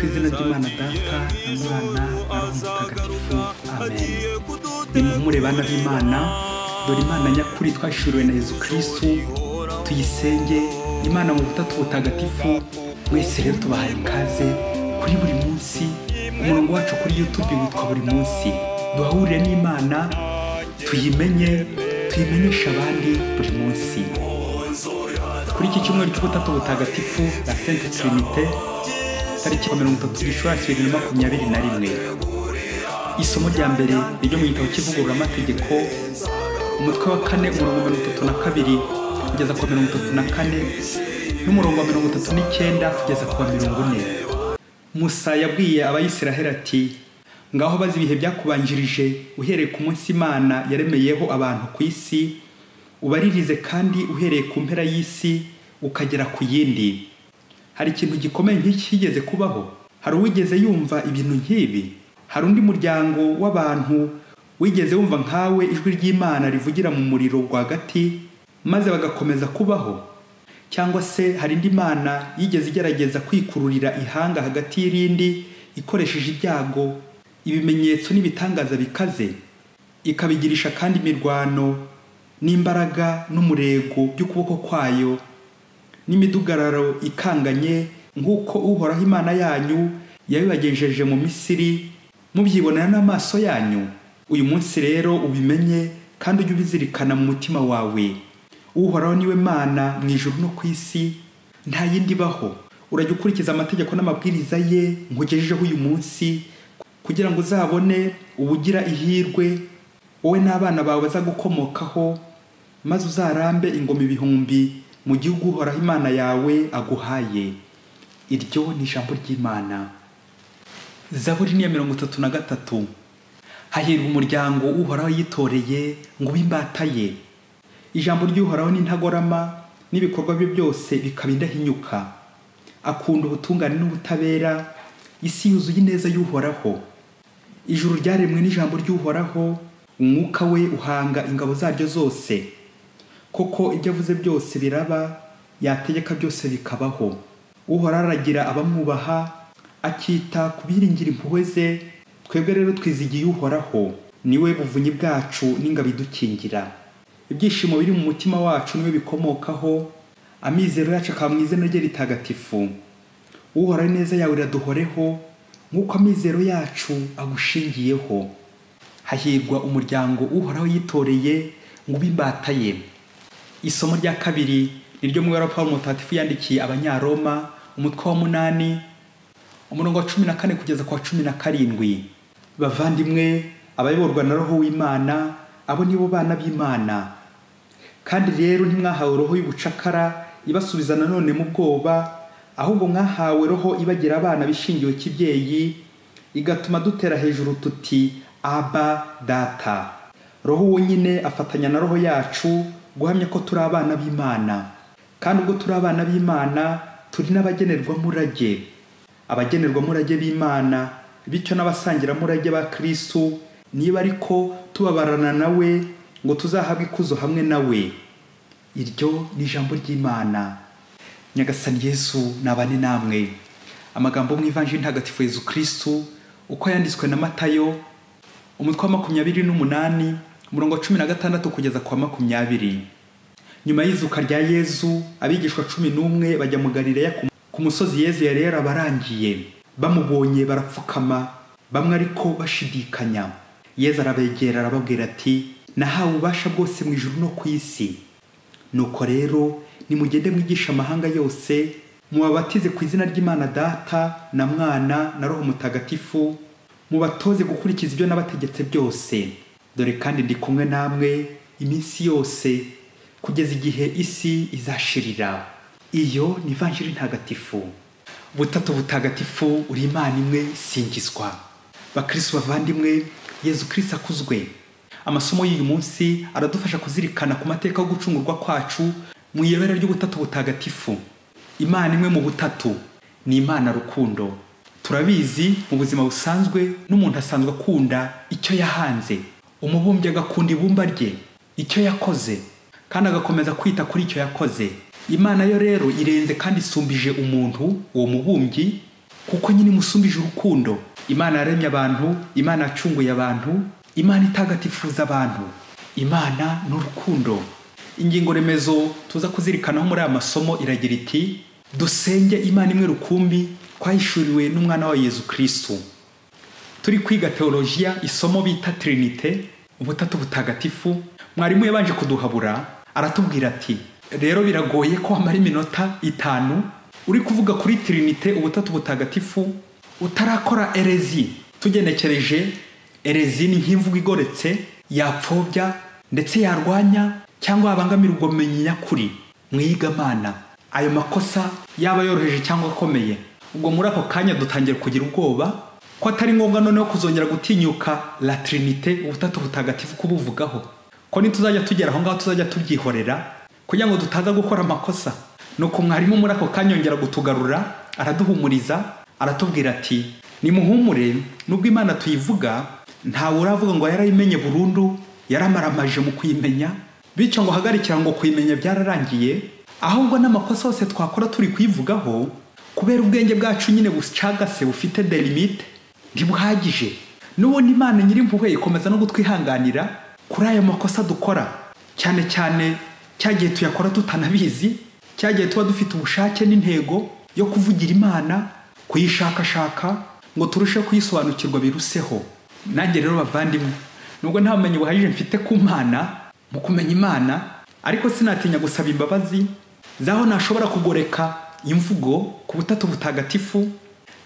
ku izina ry'Imana Data na Mwana na Roho Mutagatifu. Amen. Nimuhumure bana b'Imana, dore Imana nyakuri twashuriwe na Yezu Kristu, tuyisenge. Imana mu butatu butagatifu. Mwese rero tubahaye ikaze kuri buri munsi. Umurongo wacu kuri YouTube witwa buri munsi. Duhahurire n'Imana, tuyimenyesha abandi buri munsi. Kuri iki cyumweru cy'ubutatu butagatifu la Sainte Trinité, tariki 30 Gicurasi 2021. Isomo rya mbere ryo mu gitabo cy'Ivugururamategeko, umutwe wa 4 umurongo 32 kugeza ku 34 n'umurongo wa 39 kugeza ku 40. Musa yabwiye abayisiraheli ati, ngaho bazi ibihe byakubanjirije uhereye ku munsi Imana yaremeyeho abantu ku isi, ubaririze kandi uhereye ku mpera y'isi ukagera ku yindi. Hari ikintu gikomeye nk'iki kigeze kubaho? Hari uwigeze yumva ibintu nk'ibi? Hari undi muryango w'abantu wigeze wumva nkawe ijwi ry'Imana rivugira mu muriro rwagati maze bagakomeza kubaho? Cyangwa se hari indi Mana yigeze igerageza kwikururira ihanga hagati y'irindi ikoresheje ibyago, ibimenyetso n'ibitangaza bikaze, ikabigirisha kandi imirwano n'imbaraga n'umurego by'ukuboko kwayo n'imidugararo ikanganye, nk'uko Uhoraho Imana yanyu yabibagejeje mu Misiri mubyibonera n'amaso yanyu? Uyu munsi rero ubimenye kandi ujye ubizirikana mu mutima wawe. Uhoraho niwe Mana mu ijuru no ku isi, nta yindi baho. Urajya ukurikiza amategeko n'amabwiriza ye nkugejejeho uyu munsi, kugira ngo uzabone ubugira ihirwe wowe n'abana bawe bazagukomokaho, maze uzarambe ingoma ibihumbi mu gihugu Uhoraho Imana yawe aguhaye. Iryo ni ijambo ry'Imana. Zaburi ni 33. Hahirwa umuryango Uhoraho yitoreye ngo bimbata ye. Ijambo ry'Uhoraho ni ntagorama, n'ibikorwa bye byose bikaba indahinyuka. Akunda ubutungane n'ubutabera, isi yuzuye ineza y'Uhoraho. Ijuru ryaremwe n'ijambo ry'Uhoraho, umwuka we uhanga ingabo zaryo zose. Koko ibyo avuze byose biraba, yategeka byose bikabaho. Uhoraho aragira abamwubaha, akita ku biringira impuhwe ze. Twebwe rero twizigiye Uhoraho, niwe buvunyi bwacu n'ingabo idukingira. Ibyishimo biri mu mutima wacu niwe bikomokaho, amizero yacu akaba mu izina rye ritagatifu. Uhoraho neza yawe iraduhoreho, nk'uko amizero yacu agushingiyeho. Hahirwa umuryango Uhoraho yitoreye ngo bimbata ye. Isomo rya kabiri niryo mu Pawulo Mutagatifu yandikiye Abanyaroma, umutwe wa 8 umurongo wa 14 kugeza ku wa 17. Bavandimwe, abayoborwa na Roho w'Imana, abo nibo bana b'Imana. Kandi rero ntimwahawe roho y'ubucakara ibasubiza nanone mu bwoba, ahubwo mwahawe roho ibagira abana bishingiwe kibyeyi, igatuma dutera hejuru tuti Aba Data. Roho wonyine afatanya na roho yacu guhamya ko turi abana b'Imana. Kandi ubwo turi abana b'Imana, turi n'abagenerwa murage. Abagenerwa murage b'Imana, bityo n'abasangira murage ba Kristo, niba ariko tubabarana nawe ngo tuzahabwe ikuzo hamwe nawe. Iryo ni ijambo ry'Imana. Nyagasani Yesu nabane namwe. Amagambo mu Ivanjili ntagatifu Yezu Kristu uko yanditswe na Matayo, umutwe wa 28 umurongo wa 16 kugeza ku 20. Nyuma y'izuka rya Yezu, abigishwa 11 bajya mu Galileya ku musozi Yezu yari yarabarangiye. Bamubonye barapfukama, bamwe ariko bashidikanya. Yezu arabegera arababwira ati, nahawe ububasha bwose mu ijuru no ku isi. Nuko rero nimugende mwigisha amahanga yose, mubabatize ku izina ry'Imana Data na Mwana na Roho Mutagatifu, mubatoze gukurikiza ibyo nabategetse byose. Dore kandi ndi kumwe namwe iminsi yose kugeza igihe isi izashirira. Iyo ni Ivanjili ntagatifu. Butatu butagatifu uri Imana imwe singizwa. Bakristo bavandimwe, Yezu Kristo akuzwe. Amasomo y'uyu munsi aradufasha kuzirikana ku mateka yo gucungurwa kwacu mu iyobera ry'ubutatu butagatifu. Imana imwe mu butatu ni Imana rukundo. Turabizi mu buzima busanzwe n'umuntu asanzwe akunda icyo yahanze. Umubumbyi agakunda ibumba rye, icyo yakoze, kandi agakomeza kwita kuri icyo yakoze. Imana yo rero irenze kandi isumbije umuntu, uwo mubumbyi, kuko nyine musumbije urukundo. Imana yaremye abantu, Imana yacunguye abantu, Imana itagatifuza abantu. Imana n'urukundo. Ingingo remezo tuza kuzirikanaho muri aya masomo iragira iti dusenge Imana imwe rukumbi twahishuriwe n'umwana wa Yezu Kristo. Turi kwiga teologiya isomo bita Trinite, ubutatu butagatifu. Mwarimu yabanje kuduhabura aratubwira ati rero biragoye ko amara iminota 5 uri kuvuga kuri Trinite, ubutatu butagatifu, utarakora erezi. Tugenekereje erezi ni nk'imvugo igoretse yapfobya ndetse yarwanya cyangwa yabangamira ubumenyi nyakuri mwigamana. Ayo makosa yaba yoroheje cyangwa akomeye, ubwo muri ako kanya dutangira kugira ubwoba ko atari ngombwa noneho kuzongera gutinyuka la Trinite, ubutatu butagatifu kubuvugaho, ko nituzajya tugera aho ngaho tuzajya tubyihorera kugira ngo tutaza gukora amakosa. Nuko mwarimu muri ako kanya yongera gutugarura, araduhumuriza, aratubwira ati nimuhumure, nubwo Imana tuyivuga ntawe uravuga ngo yarayimenye burundu, yaramaramaje mu kuyimenya, bityo ngo hagarikira ngo kuyimenya byararangiye, ahubwo n'amakosa yose twakora turi kuyivugaho kubera ubwenge bwacu nyine bucagase bufite de limite ntibuhagije. N'ubundi Imana nyirimpuhwe ikomeza no gutwihanganira kuri ayo makosa dukora, cyane cyane cyagiye tuyakora tutanabizi, cyagiye tuba dufite ubushake n'intego yo kuvugira Imana, kuyishakashaka ngo turushe kuyisobanukirwa biruseho. Nanjye rero bavandimwe, nubwo nta bumenyi buhagije mfite ku Mana mu kumenya Imana, ariko sinatinya gusaba imbabazi zaho nashobora kugoreka imvugo ku butatu butagatifu,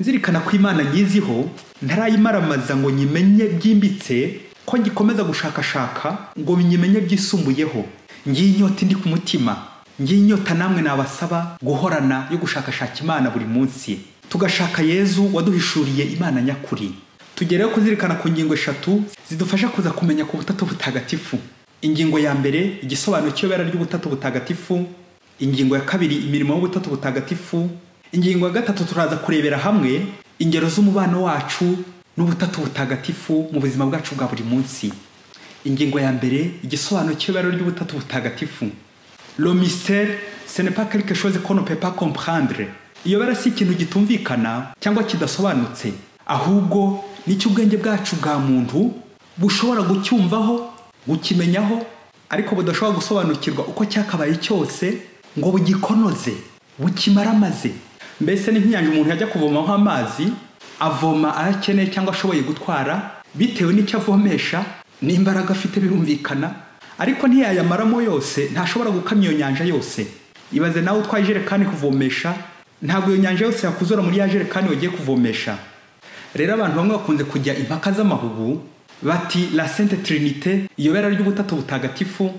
nzirikana ko Imana nyiziho ntarayimaramaza ngo nyimenye byimbitse, ko ngikomeza gushakashaka ngo nyimenye byisumbuyeho. Ngiye inyota ndi ku mutima, ngiye inyota namwe nabasaba guhorana yo gushakashaka Imana buri munsi, tugashaka Yezu waduhishuriye Imana nyakuri. Tugereho kuzirikana ku ngingo 3 zidufasha kuza kumenya ku butatu butagatifu. Ingingo ya mbere, igisobanuro cy'ibara ry'ubutatu butagatifu. Ingingo ya kabiri, imirimo y'ubutatu butagatifu. Ingingo ya gatatu, turaza kurebera hamwe ingero z'umubano wacu n'ubutatu butagatifu mu buzima bwacu bwa buri munsi. Ingingo ya mbere, igisobanuro cy'ibara ry'ubutatu butagatifu. Le mystère, ce n'est pas quelque chose qu'on ne peut pas comprendre. Iyo bara si ikintu gitumvikana cyangwa kidasobanutse, ahubwo nicyo ubwenge bwacu bwa muntu bushobora gucyumvaho, gukimenyaho, ariko budashobora gusobanukirwa uko cyakabaye cyose ngo bugikonoze, bukimaramaze. Mbese ni nk'inyanja umuntu yajya kuvomaho amazi, avoma ayakeneye cyangwa ashoboye gutwara bitewe n'icyo avomesha n'imbaraga afite birumvikana, ariko ntiyayamaramo yose, ntashobora gukamya iyo nyanja yose. Ibaze nawe utwaye ijerekani kuvomesha, ntabwo iyo nyanja yose yakuzura muri ya jerekani wagiye kuvomesha. Rero abantu bamwe bakunze kujya impaka z'amahugu bati la Sainte Trinité, iyo bera ry'ubutatu butagatifu,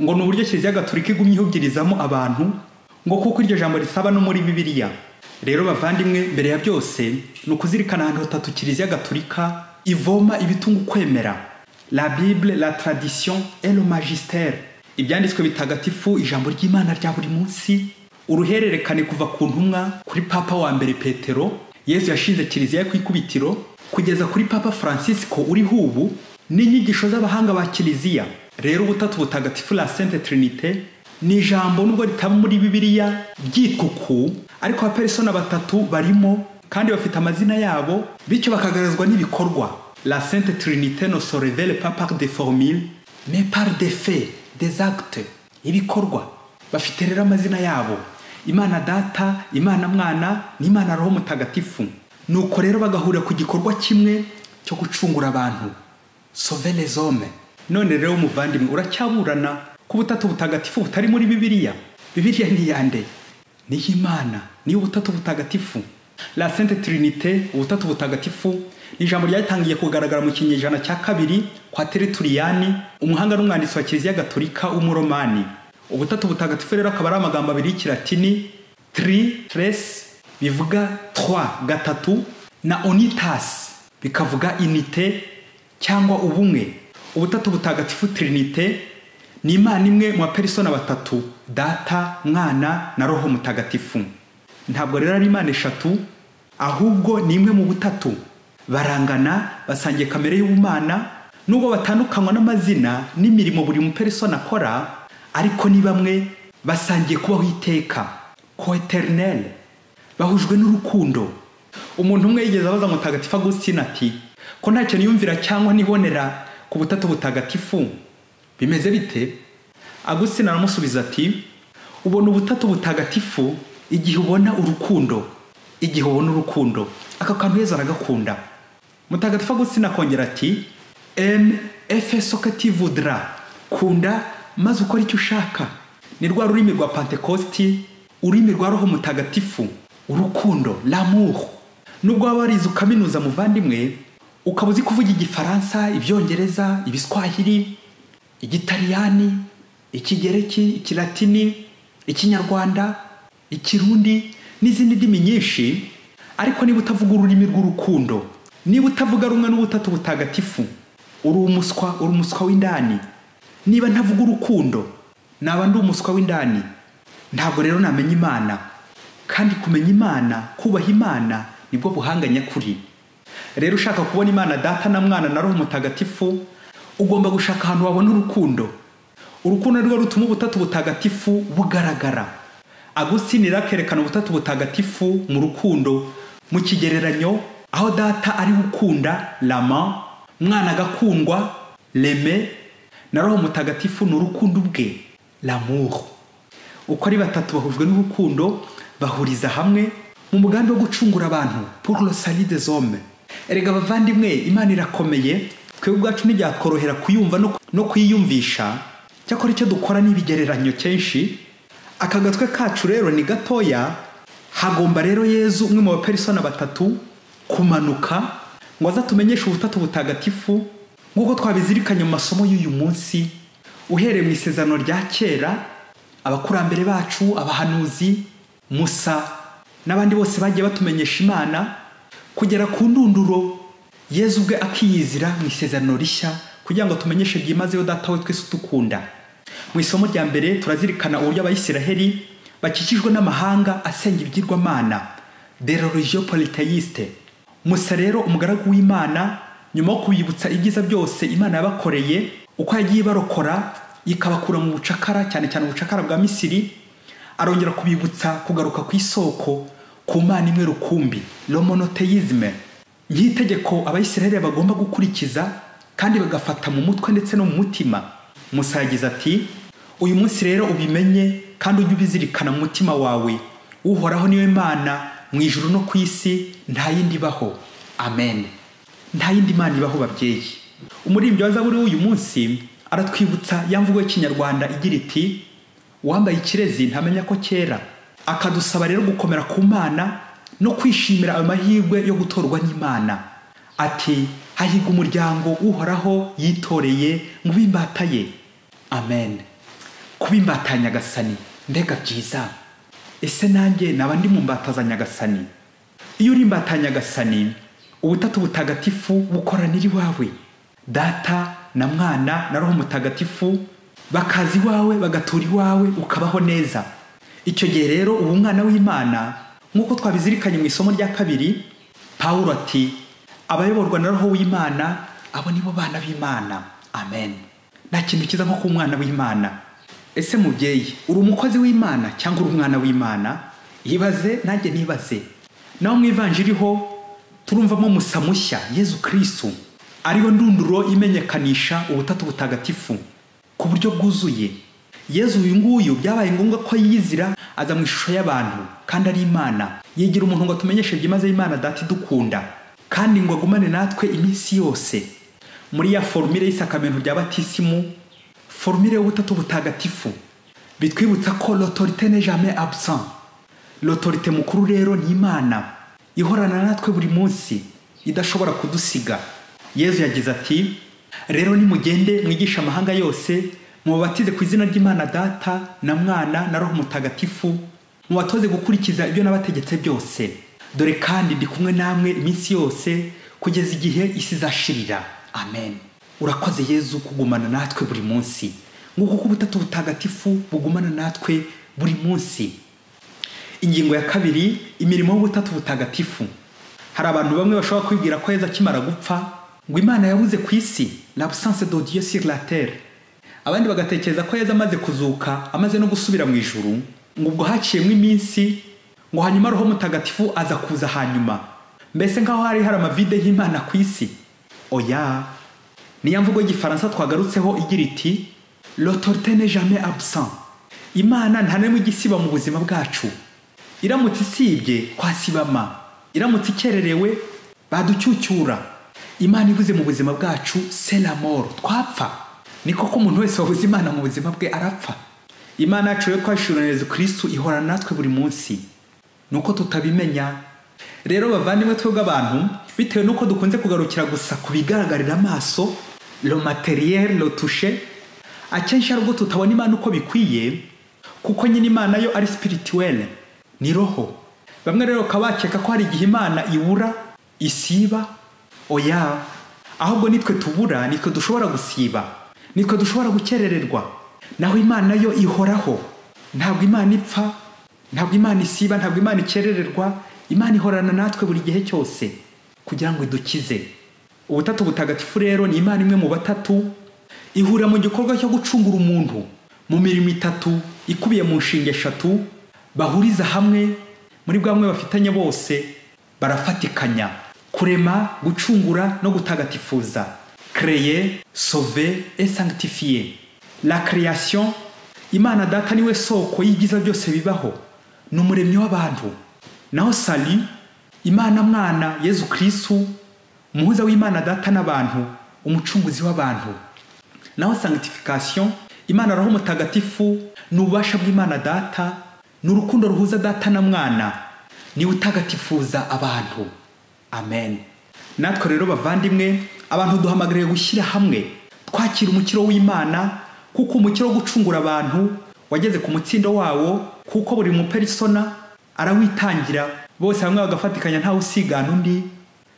ngo ni uburyo Kiliziya Gatolika igumye ihugirizamo abantu, ngo kuko iryo jambo risaba no muri Bibiliya. Rero bavandimwe, mbere ya byose ni ukuzirikana ahantu hatatu Kiliziya Gatolika ivoma ibitunga ukwemera: la Bible, la tradition et le magistère. Ibyanditswe bitagatifu, ijambo ry'Imana rya buri munsi, uruhererekane kuva ku ntumwa kuri Papa wa mbere Petero, Yesu yashinze Kiliziya ku ikubitiro, kugeza kuri Papa Francisco uriho ubu, n'inyigisho z'abahanga ba Kiliziya. Rero ubutatu butagatifu, la Sainte Trinité, ni ijambo nubwo ritaba muri Bibiliya ryitwa uku, ariko abapersona batatu barimo kandi bafite amazina yabo, bityo bakagaragazwa n'ibikorwa. La Sainte Trinité ne se révèle pas par des formules, mais par des faits, des actes, ibikorwa. Bafite rero amazina yabo: Imana Data, Imana Mwana, n'Imana Roho Mutagatifu. Nuko rero bagahurira ku gikorwa kimwe cyo gucungura abantu, sauver les hommes. None rero muvandimwe, uracyaburana ku butatu butagatifu butari muri Bibiliya? Bibiliya ni yande? Ni Imana, ni ubutatu butagatifu. La Sainte Trinité, ubutatu butagatifu, ni ijambo ryatangiye kugaragara mu kinyejana cya 2 kwa Tertullian, umuhanga n'umwanditsi wa Kiliziya Gatolika w'umuromani. Ubutatu butagatifu rero akaba ari amagambo abiri y'ikilatini tri, tres, bivuga 3, gatatu, na unitas, bikavuga unité cyangwa ubumwe. Ubutatu butagatifu Trinité ni Imana imwe mu persona batatu: Data, Mwana na Roho Mutagatifu. Ntabwo rero ari Imana eshatu, ahubwo ni imwe mu butatu. Barangana, basangiye kamere y'ubumana, nubwo batandukanywa n'amazina n'imirimo buri mu persona akora, ariko ni bamwe, basangiye kubaho iteka, co-eternel, bahujwe n'urukundo. Umuntu umwe yigeze abaza Mutagatifu Agustin ati, ko ntacyo niyumvira cyangwa nibonera ku butatu butagatifu, bimeze bite? Agustin aramusubiza ati, ubona ubutatu butagatifu igihe ubona urukundo. Igihe ubona urukundo, aka kantu Yezu aragakunda. Mutagatifu Agustin akongera ati, aime et fais ce que tu voudras. Kunda maze ukora icyo ushaka. Ni rwa rurimi rwa Pentecosti, ururimi rwa Roho Mutagatifu, urukundo, l'amour. Nubwo waba warize ukaminuza muvandimwe, ukaba uzi kuvuga Igifaransa, Ibyongereza, Ibiswahili, Igitaliyani, Ikigereki, Ikilatini, Ikinyarwanda, Ikirundi n'izindi ndimi nyinshi, ariko niba utavuga ururimi rw'urukundo, niba utavuga rumwe n'ubutatu butagatifu, uri umuswa w'indani. Niba ntavuga urukundo, naba ndi umuswa w'indani. Ntabwo rero namenya Imana. Kandi kumenya Imana, kubaha Imana, nibwo buhanga nyakuri. Rero ushaka kubona Imana Data na Mwana na Roho Mutagatifu, ugomba gushaka ahantu wabona urukundo. Urukundo rwo rutuma ubutatu butagatifu bugaragara. Agustin rakerekana ubutatu butagatifu mu rukundo, mu kigereranyo aho Data ari gukunda, l'amant, Mwana agakundwa, l'aimer, na Roho Mutagatifu ni urukundo bwe, l'amour. Uko ari batatu bahujwe n'urukundo, bahuriza hamwe mu mugambi wo gucungura abantu, pour le salut des hommes. Erega bavandimwe, Imana irakomeye, twebwe ubwacu ntibyatworohera kuyumva no kuyiyumvisha. Cyakora icyo dukora n'ibigereranyo kenshi. Aka gatwe kacu rero ni gatoya. Hagomba rero Yezu, umwe mu bapersona batatu, kumanuka ngo aza tumenyeshe ubutatu butagatifu nk'uko twabizirikanye mu masomo y'uyu munsi, uhereye mu isezerano rya kera, abakurambere bacu, abahanuzi, Musa n'abandi bose bagiye batumenyesha Imana, kugera ku ndunduro Yezu ubwe akiyizira mu isezerano rishya kugira ngo tumenyeshe byimazeyo Data we twese utukunda. Mu isomo rya mbere turazirikana uburyo Abayisiraheli bakikijwe n'amahanga asenga ibyirwamana, des religions polythéistes. Musa rero umugaragu w'Imana, nyuma yo kubibutsa ibyiza byose Imana yabakoreye, uko yagiye barokora ikabakura mu bucakara, cyane cyane ubucakara bwa Misiri, arongera kubibutsa kugaruka ku isoko, ku Mana imwe rukumbi, le monothéisme, y'itegeko Abayisiraheli bagomba gukurikiza kandi bagafata mu mutwe ndetse no mu mutima. Musa yagize ati, uyu munsi rero ubimenye kandi ujye ubizirikana mu mutima wawe, Uhoraho niwe Mana mu ijuru no ku isi, nta yindi baho. Amen. Nta yindi Mana ibaho babyeyi. Umuririmbyi wa Zaburi w'uyu munsi aratwibutsa ya mvugo y'Ikinyarwanda igira iti, uwambaye ikirezi ntamenya ko kera. Akadusaba rero gukomera ku Mana no kwishimira ayo mahirwe yo gutorwa n'Imana. Ati, hahirwa umuryango Uhoraho yitoreye ngo bimbataye. Amen. Kubimbata Nyagasani, mbega byiza. Ese nanjye naba ndi mu mbata za Nyagasani? Iyo uri imbata Nyagasani, ubutatu butagatifu bukoranira iwawe. Data na Mwana na Roho Mutagatifu bakaza iwawe, bagatura iwawe, ukabaho neza. Icyo gihe rero ubu Mwana w'Imana, nk'uko twabizirikanye mu isomo rya kabiri, Pawulo ati, abayoborwa na Roho w'Imana, abo nibo bana b'Imana. Amen. Nta kintu kiza nko kuba umwana w'Imana. Ese mubyeyi, uri umukozi w'Imana cyangwa uri umwana w'Imana? Yibaze, nanjye nibaze. Naho mu Ivanjiri ho turumvamo Musa mushya, Yezu Kristo, ariwe ndunduro imenyekanisha ubutatu butagatifu ku buryo bwuzuye. Yezu uyu nguyu byabaye ngombwa ko yizira, aza mu ishusho y'abantu kandi ari Imana. Yigira umuntu ngo tumenyeshe byimaze Imana Data idukunda kandi ngo agumane natwe iminsi yose. Muri ya formule y'isakramento rya batisimu, formule y'ubutatu butagatifu, bitwibutsa ko l'autorité n'est jamais absent. L'autorité mukuru rero ni Imana, ihorana natwe buri munsi, idashobora kudusiga. Yezu yagize ati, rero nimugende mwigisha amahanga yose, mubatize ku izina ry'Imana Data na Mwana na Roho Mutagatifu, mubatoze gukurikiza ibyo nabategetse byose. Dore kandi ndi kumwe namwe iminsi yose kugeza igihe isi izashirira. Amen. Urakoze Yezu kugumana natwe buri munsi, nk'uko ubutatu butagatifu bugumana natwe buri munsi. Ingingo ya kabiri, imirimo y'ubutatu butagatifu. Hari abantu bamwe bashobora kwibwira ko Yezu akimara gupfa ngo Imana yabuze ku isi, l'absence de Dieu sur la terre. Abandi bagatekereza ko Yezu amaze kuzuka, amaze no gusubira mu ijuru, ngo ubwo haciyemo iminsi, ngo hanyuma Roho Mutagatifu aza kuza hanyuma. mbese nk'aho hari amavide y'Imana ku isi. Oya, niyo mvugo y'igifaransa twagarutseho igira iti l'autorité n'est jamais absent. Imana nta n'imwe igisiba mu buzima bwacu. Iramutse isibye twasibama, iramutse ikererewe baducyucyura. Imana ibuze mu buzima bwacu c'est la mort, twapfa. Ni koko umuntu wese wabuze Imana mu buzima bwe arapfa. Imana yacu yo kwashurana Yesu Kristo ihora natwe buri munsi, nuko tutabimenya. Rero bavandimwe twebwe abantu, bitewe nuko dukunze kugarukira gusa kubigaragarira amaso, le matériel, le toucher, akenshi arubwo tutabona Imana uko bikwiye, kuko nyine Imana yo ari spirituelle, ni roho. Bamwe rero kabakeka ko hari igihe Imana ibura, isiba. Oya, ahubwo nitwe tubura, nitwe dushobora gusiba, nitwe dushobora gukerererwa. Naho Imana yo ihoraho. Ntabwo Imana ipfa, ntabwo Imana isiba, ntabwo Imana ikerererwa. Imana ihorana natwe buri gihe cyose kugira ngo idukize. Ubutatu butagatifu rero ni Imana imwe mu batatu, ihura mu gikorwa cyo gucungura umuntu mu mirimo itatu ikubiye mu nshinge eshatu, bahuriza hamwe muri bwamwe bafitanye bose, barafatikanya: kurema, gucungura no gutagatifuza. Créer, sauver et sanctifier. La création, Imana Data niwe soko y'ibyiza byose bibaho, ni umuremyi w'abantu. Naho salut, Imana Mwana Yesu Kristo, umuhuza w'Imana Data n'abantu, umucunguzi w'abantu. Naho sanctification, Imana Roho Mutagatifu, ni ububasha bw'Imana Data, ni urukundo ruhuza Data na Mwana, ni utagatifuza abantu. Amen. Natwe rero bavandimwe, abantu duhamagariye gushyira hamwe, twakira umukiro w'Imana, kuko umukiro wo gucungura abantu wageze ku mutsindo wawo, kuko buri mupersona arawitangira, bose hamwe bagafatikanya, ntawe usigana undi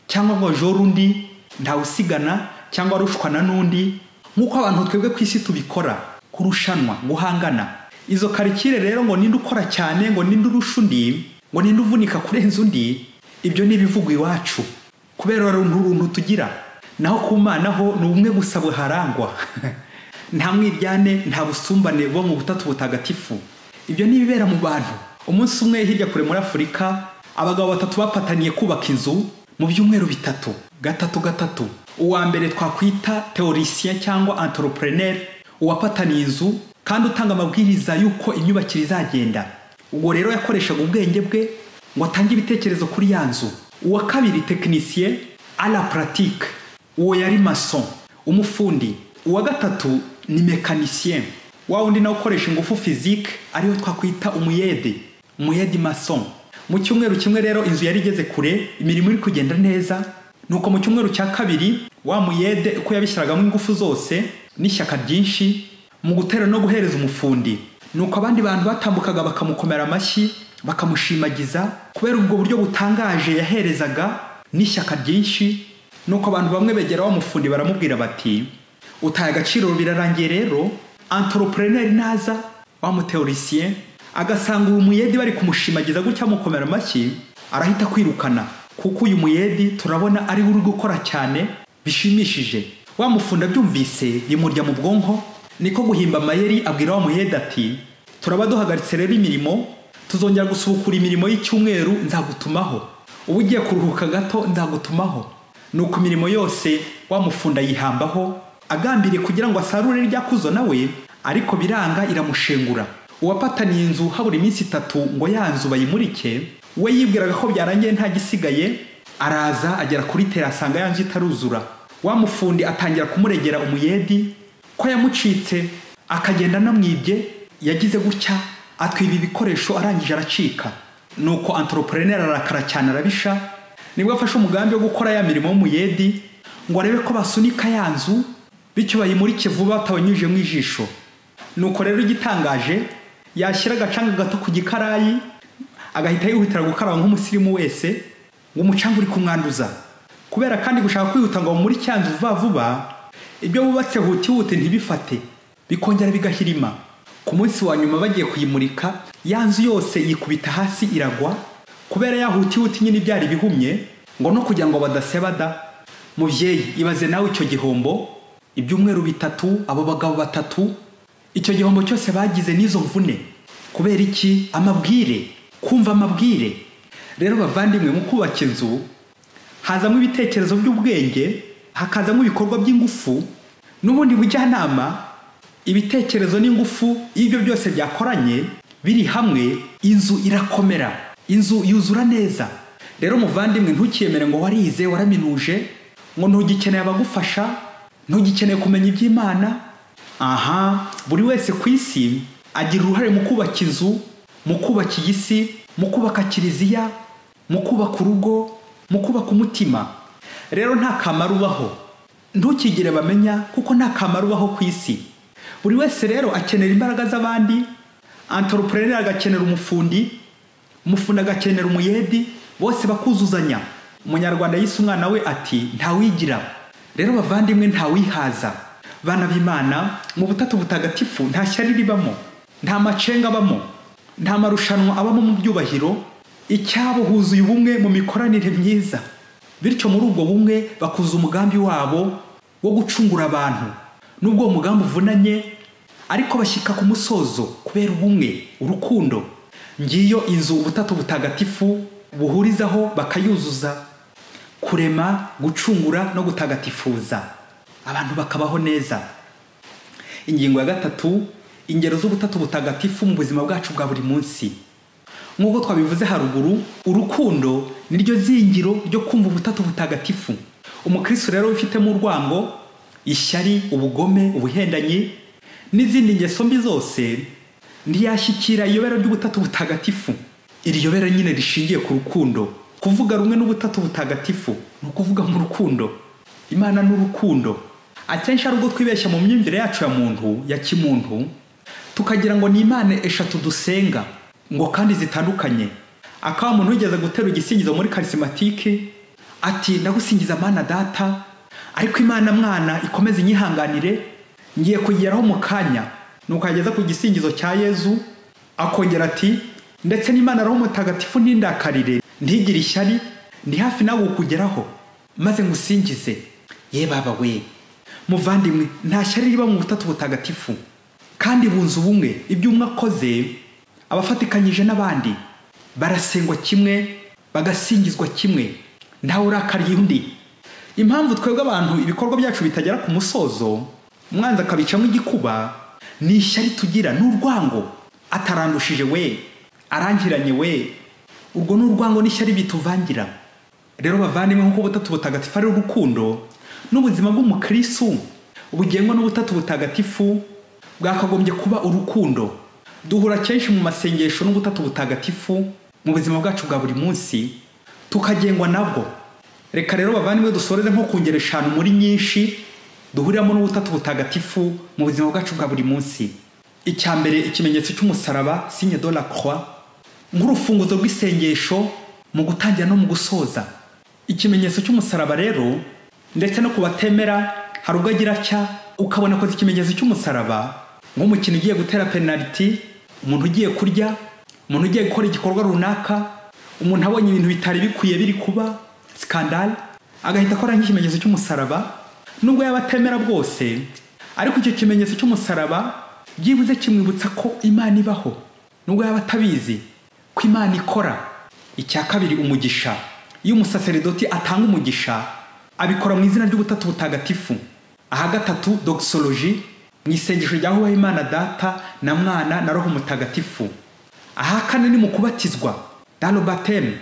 cyangwa ngo joro undi, ntawe usigana cyangwa arushwana n'undi, nk'uko abantu twebwe ku isi tubikora, kurushanwa, guhangana. Izo karikire rero ngo ninde ukora cyane, ngo ninde urusha undi, ngo ninde uvunika kurenza undi, ibyo ni ibivugwa iwacu kubera runtu tugira. Naho ku Mana ho ni ubumwe gusa buharangwa. Nta mwiryane, nta busumbane bo mu butatu butagatifu. Ibyo ni ibibera mu bantu. Umunsi umwe hirya kure muri Afurika, abagabo batatu bapataniye kubaka inzu mu byumweru bitatu, gatatu. Uwa mbere twakwita théoricien cyangwa entrepreneur, uwapataniye inzu kandi utanga amabwiriza yuko imyubakire izagenda. Ubwo rero yakoreshaga ubwenge bwe ngo atange ibitekerezo kuri ya nzu. Uwa kabiri technicien à la pratique, uwo yari maçon, umufundi. Uwa gatatu ni mécanicien, wa wundi nawe ukoresha ingufu physique, ariyo twakwita umuyede maçon. Mu cyumweru kimwe rero inzu yari igeze kure, imirimo iri kugenda neza. Nuko mu cyumweru cya kabiri wa muyede uko yabishyiragamo ingufu zose n'ishyaka ryinshi mu gutera no guhereza umufundi, nuko abandi bantu batambukaga bakamukomera amashyi, bakamushimagiza kubera ubwo buryo butangaje yaherezaga n'ishyaka ryinshi. Nuko abantu bamwe begera wa mufundi baramubwira bati, utaye agaciro, birarangiye rero. Entrepreneur naza, wa muteoricien agasanga uyu muyedi bari kumushimagiza gutya mukomera amashyi, arahita kwirukana, kuko uyu muyedi turabona ari uri gukora cyane bishimishije. Wa mufunda byumvise yimurya mu bwonko, niko guhimba amayeri abwira wa muyedi ati, turaba duhagaritse rero imirimo, tuzongera gusubukura imirimo y'icyumweru, nzagutumaho. Ubu ugiye kuruhuka gato, nzagutumaho. Nuko imirimo yose wa mufunda yihambaho, agambiriye kugira ngo asarure rya kuzo nawe, ariko biranga, iramushengura. Uwapataniye inzu habura iminsi 3 ngo ya nzu bayimurike, we yibwiraga ko byarangiye nta gisigaye, araza agera kuri terasi anga yanzu itaruzura. Wa mufundi atangira kumuregera umuyedi ko yamucitse, akagenda namwibye, yagize gutya, atwiba ibikoresho arangije aracika. Nuko entrepreneur arakara cyane arabisha, nibwo afashe umugambi wo gukora ya mirimo y'umuyedi ngo arebe ko basunika ya nzu, bityo bayimurike vuba batabanyuje mu ijisho. Nuko rero igitangaje, yashyira agacanga gato ku gikarayi, agahita yihutira gukaraba nk'umusirimu wese, ngo umucanga uri kumwanduza. Kubera kandi gushaka kwihuta ngo muri cyanzu vuba, ibyo bubatse hutihute ntibifate, bikongera bigahirima. Ku munsi wa nyuma bagiye kuyimurika, ya nzu yose yikubita hasi iragwa, kubera ya hutihute nyine byari bihumye, ngo no kugira ngo badasebada. Muvyeyi, ibaze nawe icyo gihombo, ibyumweru 3, abo bagabo 3, icyo gihombo cyose bagize n'izo mvune. Kubera iki? Amabwire, kumva amabwire. Rero bavandimwe, mu kubaka inzu hazamo ibitekerezo by'ubwenge, hakazamo ibikorwa by'ingufu n'ubundi bujyanama. Ibitekerezo n'ingufu ibyo byose byakoranye biri hamwe, inzu irakomera, inzu yuzura neza. Rero muvandimwe, ntukiyemere ngo warize waraminuje, ngo ntugikeneye abagufasha, ntugikeneye kumenya iby'Imana. Buri wese ku isi agira uruhare mu kubaka inzu, mu kubaka isi, mu kubaka kiliziya, mu kubaka urugo, mu kubaka umutima. Rero nta kamaro ubaho, ntukigire bamenya, kuko nta kamaro ubaho ku isi. Buri wese rero akenera imbaraga z'abandi. Entrepreneur agakenera umufundi, umufundi agakenera umuyedi, bose bakuzuzanya. Umunyarwanda yise umwana we ati ntawigira. Rero bavandimwe, ntawihaza. Bana b'Imana, mu butatu butagatifu nta shyari ribamo, nta macenga abamo, nta marushanwa abamo mu byubahiro. Icyabo huzuye ubumwe mu mikoranire myiza, bityo muri ubwo bumwe bakuza umugambi wabo wo gucungura abantu. Nubwo umugambi uvunanye, ariko bashyika ku musozo kubera ubumwe, urukundo. Ngiyo inzu ubutatu butagatifu buhurizaho bakayuzuza: kurema, gucungura no gutagatifuza, abantu bakabaho neza. Ingingo ya 3, ingero z'ubutatu butagatifu mu buzima bwacu bwa buri munsi. Nk'uko twabivuze haruguru, urukundo niryo zingiro ryo kumva ubutatu butagatifu. Umukristo rero ufitemo urwango, ishyari, ubugome, ubuhendanyi n'izindi ngeso mbi zose, ntiyashyikira iyobera ry'ubutatu butagatifu. Iri yobera nyine rishingiye ku rukundo. Kuvuga rumwe n'ubutatu butagatifu ni ukuvuga mu rukundo. Imana n'urukundo. Akenshi ari ubwo twibeshya mu myumvire yacu ya muntu, ya kimuntu, tukagira ngo ni Imana eshatu dusenga, ngo kandi zitandukanye. Akaba umuntu wigeze gutera igisingizo muri charismatique ati ndagusingiza Mana Data, ariko Imana Mwana ikomeze inyihanganire, ngiye kugeraho mu kanya. Nuko ageza ku gisingizo cya Yezu, akongera ati ndetse n'Imana Roho Mutagatifu n'indakarire, ntigire ishyari, ndi hafi nawe kugeraho maze ngusingize. Ye baba we, muvandimwe, nta shyari riba mu butatu butagatifu, kandi bunze ubumwe. Ibyo umwe akoze abafatikanyije n'abandi, barasengwa kimwe, bagasingizwa kimwe, ntawe urakariye undi. Impamvu twebwe abantu ibikorwa byacu bitagera ku musozo, umwanzi akabicamo igikuba, ni ishyari tugira, n'urwango. Atarandushije we, arangiranye we, urwo n'urwango n'ishyari bituvangira. Rero bavandimwe, nk'uko ubutatu butagatifu ari urukundo, n'ubuzima bw'umukristo bugengwa n'ubutatu butagatifu bwakagombye kuba urukundo. Duhura kenshi mu masengesho n'ubutatu butagatifu mu buzima bwacu bwa buri munsi, tukagengwa nabwo. Reka rero bavandimwe dusoreze nko ku ngero 5 muri nyinshi duhuriramo n'ubutatu butagatifu mu buzima bwacu bwa buri munsi. Icyambere, ikimenyetso cy'umusaraba, signe de la croix, nk'urufunguzo rw'isengesho mu gutangira no mu gusoza. Ikimenyetso cy'umusaraba rero, ndetse no kubatemera, hari ubwo agira cya ukabona ko ikimenyetso cy'umusaraba nk'umukino ugiye gutera penalty, umuntu ugiye kurya, umuntu ugiye gukora igikorwa runaka, umuntu abonye ibintu bitari bikwiye biri kuba scandal, agahita akora nk'ikimenyetso cy'umusaraba. Nubwo yabatemera bwose, ariko icyo kimenyetso cy'umusaraba byibuze kimwibutsa ko Imana ibaho, nubwo yaba atabizi ko Imana ikora. Icya kabiri, umugisha. Iyo umusaseridoti atanga umugisha, abikora mu izina ry'ubutatu butagatifu. Aha gatatu, doxology, mu isengesho rya Hubaha Imana Data na Mwana na Roho Mutagatifu. Aha kane ni mu kubatizwa, dans le baptême,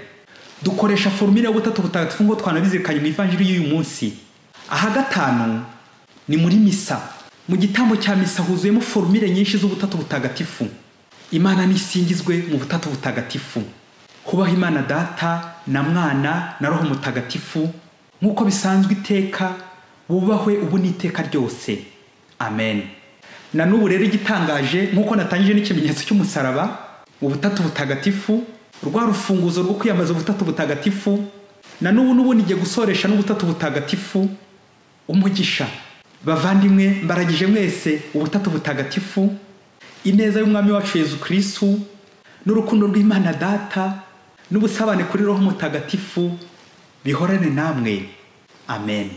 dukoresha formule y'ubutatu butagatifu ngo twanabizirikanye mu ivanjiri y'uyu munsi. Aha gatanu ni muri misa. Mu gitambo cya misa huzuyemo formule nyinshi z'ubutatu butagatifu. Imana nisingizwe mu butatu butagatifu. Hubaha Imana Data na Mwana na Roho Mutagatifu, nk'uko bisanzwe iteka, bubahwe ubu n'iteka ryose. Amen. Na n'ubu rero igitangaje, nk'uko natangije n'ikimenyetso cy'umusaraba mu butatu butagatifu, rwa rufunguzo rwo kwiyambaza ubutatu butagatifu, na n'ubu ngiye gusoresha n'ubutatu butagatifu, umugisha. Bavandimwe, mbaragije mwese ubutatu butagatifu, ineza y'umwami wacu Yezu Kristo, n'urukundo rw'Imana Data, n'ubusabane kuri Roho Mutagatifu bihorane namwe. Amen.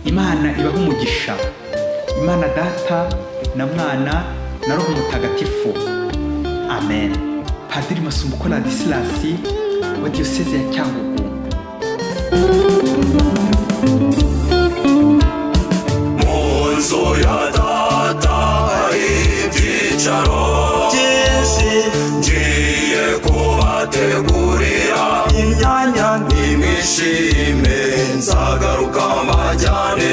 Imana ibahe umugisha. Imana Data na Mwana na Roho Mutagatifu. Amen. Padiri Masumbuko Ladislas wa Diocese ya Cyangugu. mu nzu ya data ibyicaro byinshi ngiye kubategurira imyanya nimwishime nzagaruka mbajyane